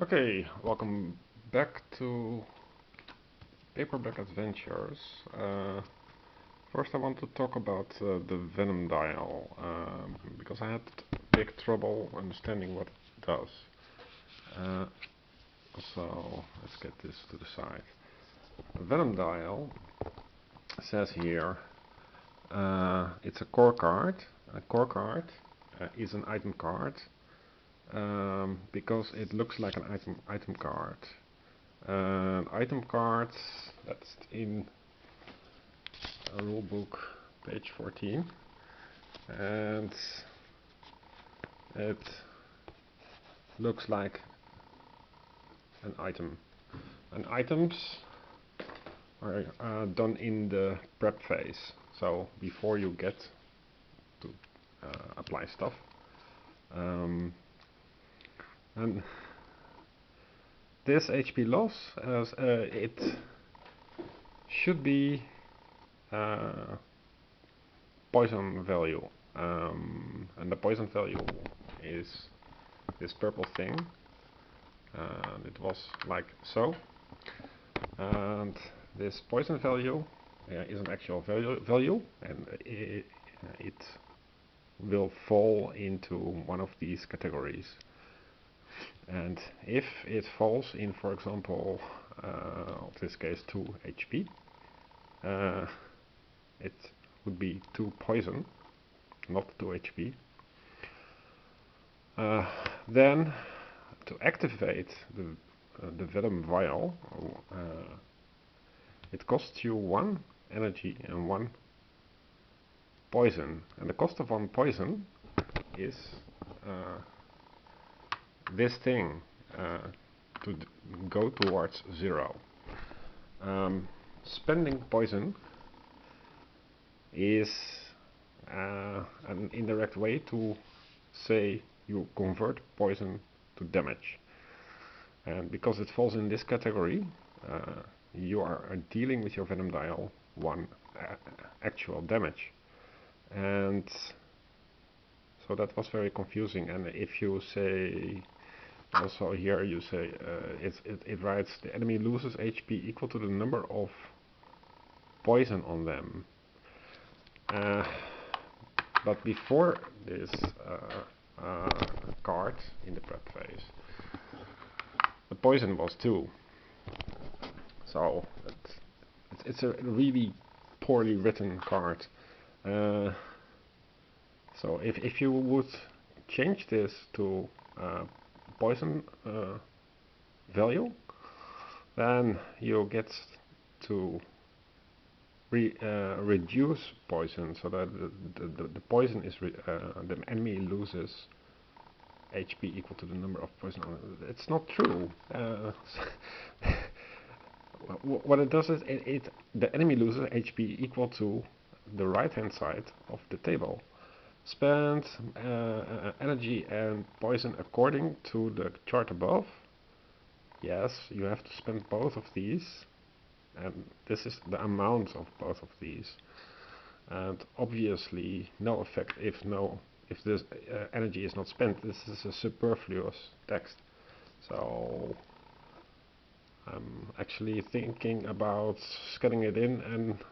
Okay, welcome back to Paperback Adventures. First I want to talk about the Venom dial, because I had big trouble understanding what it does. Uh, so let's get this to the side. The Venom dial says here, it's a core card. A core card is an item card because it looks like an item card. Item cards, that's in a rulebook, page 14, and it looks like an item. And items are done in the prep phase, so before you get to apply stuff. And this HP loss, it should be poison value, and the poison value is this purple thing, and it was like so, and this poison value is an actual value, and it will fall into one of these categories. And if it falls in, for example, in this case 2 HP, it would be 2 poison, not 2 HP. Then to activate the Venom vial, it costs you 1 energy and 1 poison, and the cost of 1 poison is this thing to go towards 0. Spending poison is an indirect way to say you convert poison to damage, and because it falls in this category, you are dealing with your Venom dial 1 actual damage. And so that was very confusing. And if you say also here, you say it writes the enemy loses HP equal to the number of poison on them. But before this card in the prep phase, the poison was 2. So it's a really poorly written card. So if you would change this to poison value, then you get to reduce poison, so that the poison is the enemy loses HP equal to the number of poison. It's not true. What it does is the enemy loses HP equal to the right hand side of the table. Spend energy and poison according to the chart above. Yes, you have to spend both of these, and this is the amount of both of these. And obviously no effect if this energy is not spent. This is a superfluous text. So I'm actually thinking about scanning it in and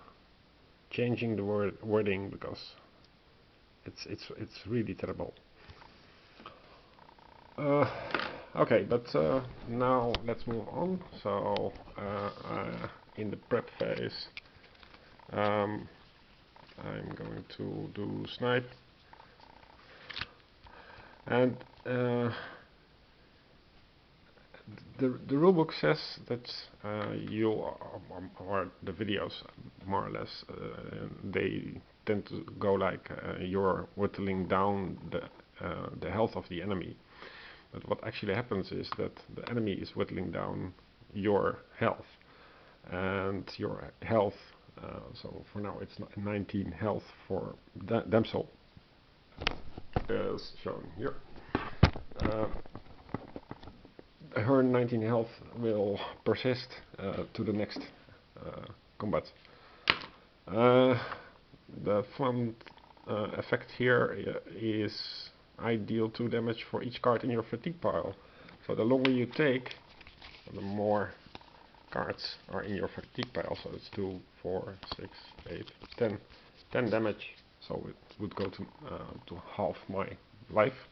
changing the wording, because it's really terrible. Okay, but now let's move on. So in the prep phase, I'm going to do snipe, and the rulebook says that you or the videos more or less they tend to go like you're whittling down the health of the enemy. But what actually happens is that the enemy is whittling down your health, and your health, so for now it's 19 health for Damsel, is shown here. Her 19 health will persist to the next combat. The fun effect here is I deal 2 damage for each card in your fatigue pile. So the longer you take, the more cards are in your fatigue pile. So it's 2, 4, 6, 8, 10. 10 damage. So it would go to half my life.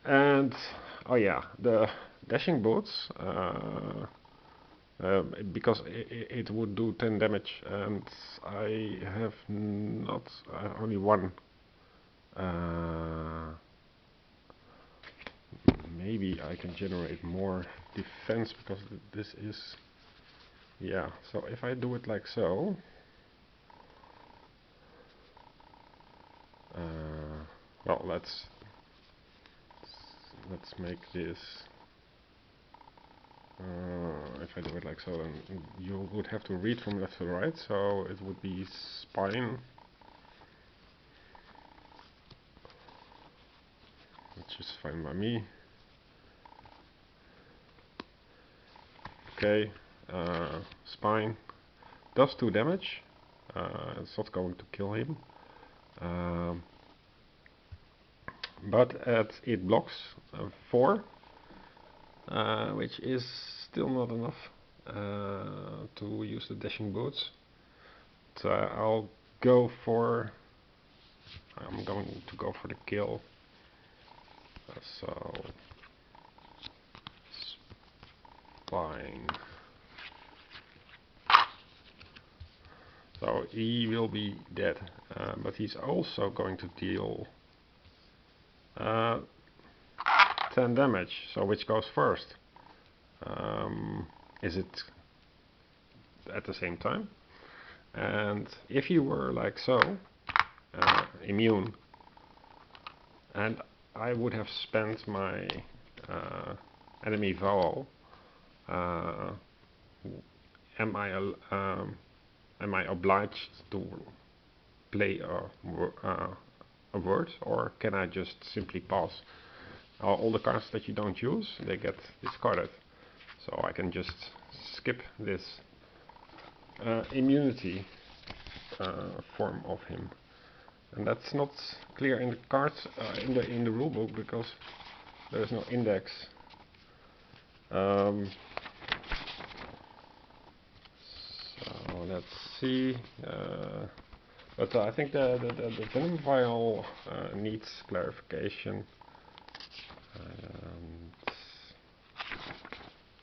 And oh yeah, the dashing boots, because it would do 10 damage, and I have not only one. Maybe I can generate more defense, because this is, yeah. So if I do it like so, well, let's make this. If I do it like so, then you would have to read from left to right, so it would be spine, which is fine by me. Okay, spine does 2 damage. It's not going to kill him, but it blocks 4, which is still not enough to use the dashing boots. So I'm going to go for the kill. So spine. So he will be dead, but he's also going to deal 10 damage. So which goes first? Is it at the same time? And if you were like so, immune, and I would have spent my enemy vowel, am I obliged to play a word, or can I just simply pass? All the cards that you don't use, they get discarded. So I can just skip this immunity form of him, and that's not clear in the cards in the rulebook, because there is no index. So let's see. But I think the venom vial needs clarification.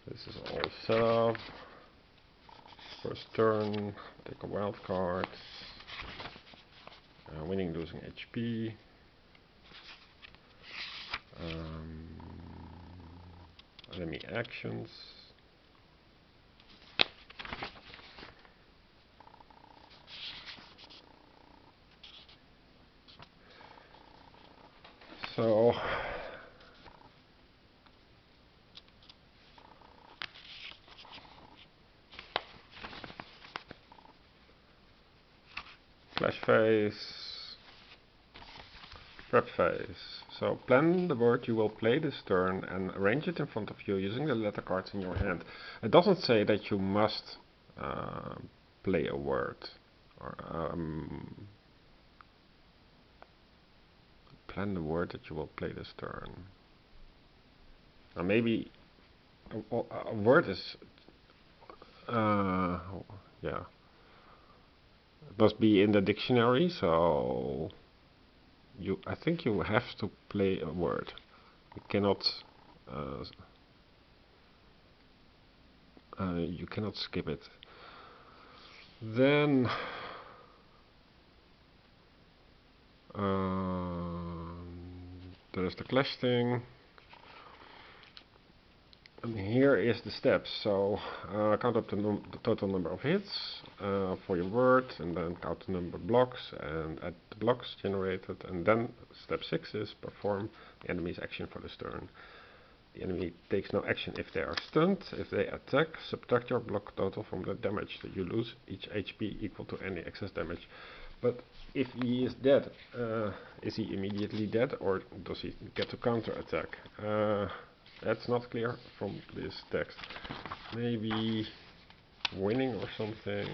This is all set up. First turn, take a wild card. Winning, losing HP. Enemy actions. So flash phase, prep phase. So plan the word you will play this turn and arrange it in front of you using the letter cards in your hand. It doesn't say that you must play a word, or plan the word that you will play this turn. Now maybe a word is yeah, it must be in the dictionary, so I think you have to play a word. You cannot skip it. Then there is the clash thing. And here is the steps. So count up the total number of hits for your word, and then count the number of blocks and add the blocks generated. And then step 6 is perform the enemy's action for this turn. The enemy takes no action if they are stunned. If they attack, subtract your block total from the damage that you lose, each HP equal to any excess damage. But if he is dead, is he immediately dead, or does he get to counter attack? That's not clear from this text. Maybe winning or something.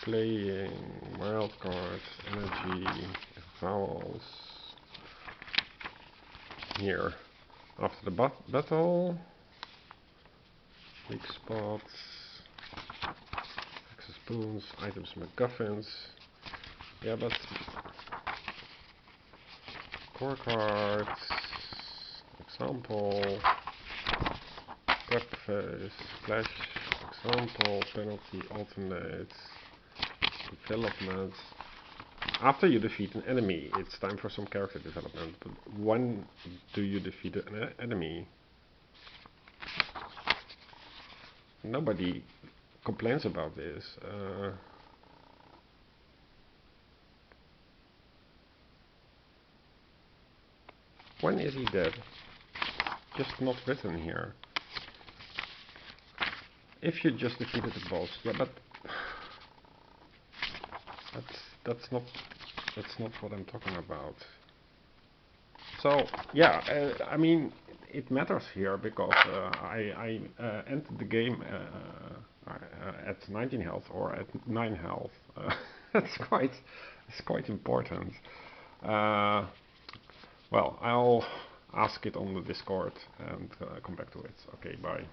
playing wildcard, energy, vowels. Here, after the battle, weak spots, access spoons, items, MacGuffins. Yeah, but core cards, example, grab phase, flash, example, penalty, alternate, development. After you defeat an enemy, it's time for some character development. But when do you defeat an enemy? Nobody complains about this. When is he dead? Just not written here. If you just defeated the boss, yeah, but that's not what I'm talking about. So yeah, I mean, it matters here because I entered the game at 19 health or at 9 health. It's quite important. Well, I'll ask it on the Discord and come back to it. Okay, bye.